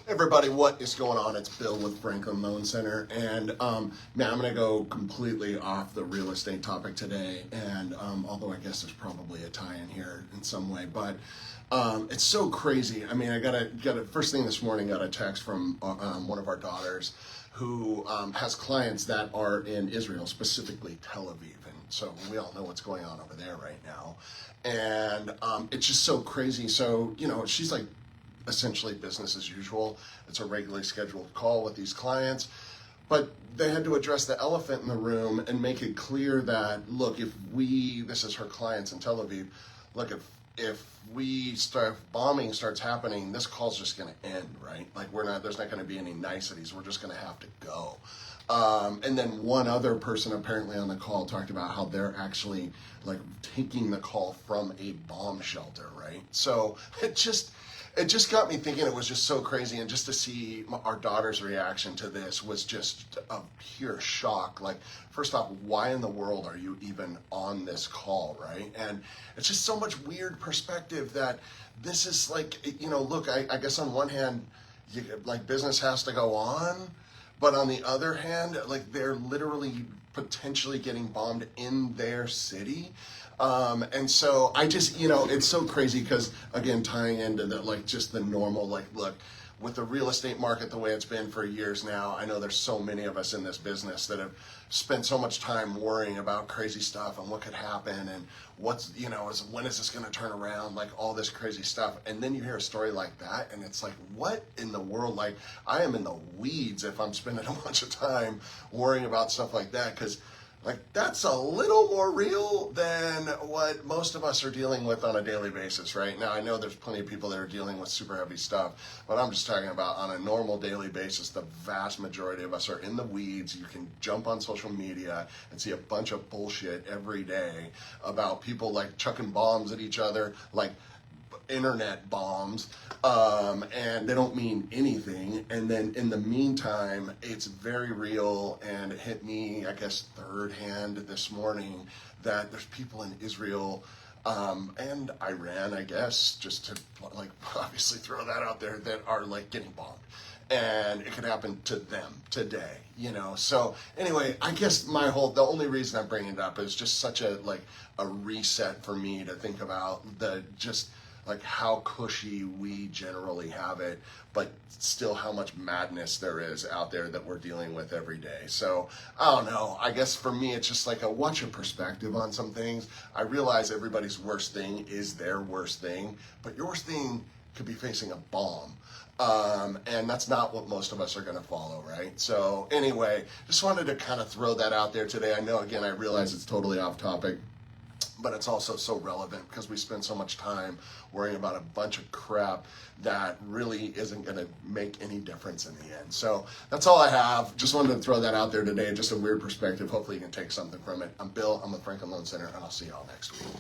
Everybody, what is going on? It's Bill with Franklin Loan Center, and man, I'm going to go completely off the real estate topic today. And although I guess there's probably a tie-in here in some way, but it's so crazy. I mean, I got a first thing this morning. Got a text from one of our daughters who has clients that are in Israel, specifically Tel Aviv, and so we all know what's going on over there right now. And it's just so crazy. So she's like, essentially business as usual. It's a regularly scheduled call with these clients, but they had to address the elephant in the room and make it clear that, look, this is her clients in Tel Aviv, look, if bombing starts happening, this call's just going to end, right? Like there's not going to be any niceties. We're just going to have to go. And then one other person apparently on the call talked about how they're actually like taking the call from a bomb shelter, right? So it just got me thinking. It was just so crazy, and just to see our daughter's reaction to this was just a pure shock. Like, first off, why in the world are you even on this call, right? And it's just so much weird perspective that this is like, look, I guess on one hand, like business has to go on, but on the other hand, like they're literally potentially getting bombed in their city. And so I just, it's so crazy because, again, tying into just the normal, look, with the real estate market the way it's been for years now, I know there's so many of us in this business that have spent so much time worrying about crazy stuff and what could happen and when is this going to turn around, like all this crazy stuff. And then you hear a story like that and it's like, what in the world? Like, I am in the weeds if I'm spending a bunch of time worrying about stuff like that, because like that's a little more real than what most of us are dealing with on a daily basis, right? Now, I know there's plenty of people that are dealing with super heavy stuff, but I'm just talking about on a normal daily basis, the vast majority of us are in the weeds. You can jump on social media and see a bunch of bullshit every day about people like chucking bombs at each other, like internet bombs, and they don't mean anything. And then in the meantime, it's very real, and it hit me, I guess, third hand this morning that there's people in Israel and Iran, I guess, just to like obviously throw that out there, that are like getting bombed. And it could happen to them today, So anyway, I guess the only reason I'm bringing it up is just such a reset for me to think about like how cushy we generally have it, but still how much madness there is out there that we're dealing with every day. So I don't know, I guess for me, it's just like watch a perspective on some things. I realize everybody's worst thing is their worst thing, but your worst thing could be facing a bomb. And that's not what most of us are going to follow, right? So anyway, just wanted to kind of throw that out there today. I know, again, I realize it's totally off topic, but it's also so relevant because we spend so much time worrying about a bunch of crap that really isn't going to make any difference in the end. So that's all I have. Just wanted to throw that out there today. Just a weird perspective. Hopefully you can take something from it. I'm Bill. I'm with Franklin Loan Center, and I'll see y'all next week.